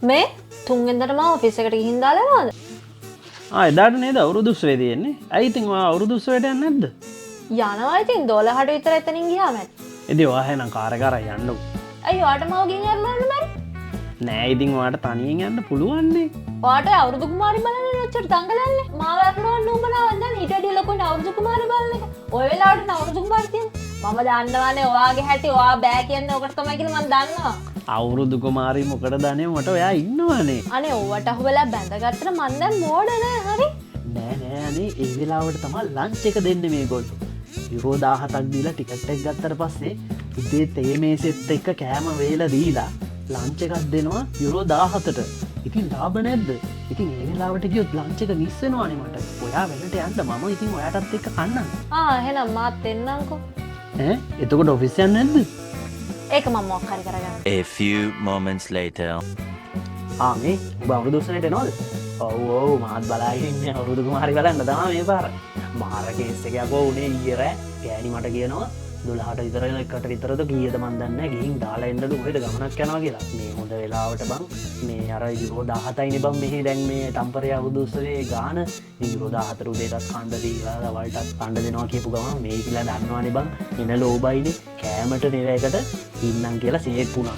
මේ තුන්වෙනිදට මම ඔෆිස් එකට ගිහින් දාලා යනවාද? එදාට නේද අවුරුදු උත්සවය තියෙන්නේ. ඇයි ඉතින් ඔයා අවුරුදු උත්සවයට යන්නේ නැද්ද? යනවා ඉතින් 12ට විතර එතනින් ගියාම ඇති. ඉතින් ඔයා එහෙනම් කාර් එක අරන් යන්නකෝ. අයියෝ ඔයාට මාව ගෙන් යන්න බැරි. නෑ ඉතින් ඔයාට තනියෙන් යන්න පුළුවන් නේ. ඔයාට අවුරුදු කුමාරි බලන්න ඔච්චර දඟලන්නේ. මාව අරනවන්න උඹලා දැන් ඊට වැඩි ලොකුට අවුරුදු කුමාරි බලන එක. ඔය වෙලාවට අවුරුදු කුමාරි තියෙන්නේ. මම දන්නවනේ ඔයාගේ හැටි ඔයා බෑ කියන්නේ ඔකට තමයි කියලා මම දන්නවා. අවුරුදු කුමාරි මොකටද අනේ මට ඔයා ඉන්නවනේ. අනේ ඔවට අහුවෙලා බැඳගත්තට මන් දැන් මෝඩ නෑ හරි. නෑ අනේ ඒ වෙලාවට තමයි ලන්ච් එක දෙන්නේ මේගොල්ලෝ. යුරෝ 17ක් දීලා ටිකට් එක ගත්තට පස්සේ උදේ තේ මේසෙත් එක්ක කෑම වේලා දීලා ලන්ච් එකක් දෙනවා යුරෝ 17ට. ඉතින් ලාභ නැද්ද? ඉතින් ඒ වෙලාවට ගියොත් ලන්ච් එක මිස් වෙනවනේ මට. ඔයා වෙලට යන්න මම ඉතින් ඔයාටත් එක්ක කන්නම්. එහෙනම් මාත් එන්නම්කෝ. එතකොට ඔෆිස් යන්නේ නැද්ද? ඒක මම මොකක් හරි කරගන්න. A few moments later. මේ ඔබ අවුරුදු උත්සවයට එනවද? ඔව් මාත් බලාගෙන ඉන්නේ අවුරුදු කුමාරි බලන්න තමයි මේ පාර. මාර කේස් එකක් ආවෝ උනේ ඊයේ රෑ. ගෑණි මට කියනවා 12ට විතර එකට විතරද කීයද මන් දන්නේ නැහැ. ගිහින් දාලා එන්නලු කොහෙද ගමනක් යනවා කියලා. මේ හොඳ වෙලාවට බං මේ අර යුරෝ 17යිනේ බං මෙහි දැන් මේ ටම්පරේ අවුරුදු උත්සවයේ ගාන යුරෝ 14 උදේටත් කණ්ඩ දීලා දවල්ටත් කණ්ඩ දෙනවා කියපු ගමන් මේ කියලා දන්නවනේ බං එන ලෝබයිනේ කෑමට නෙවෙයිකට ඉන්නම් කියලා සේක් වුණා.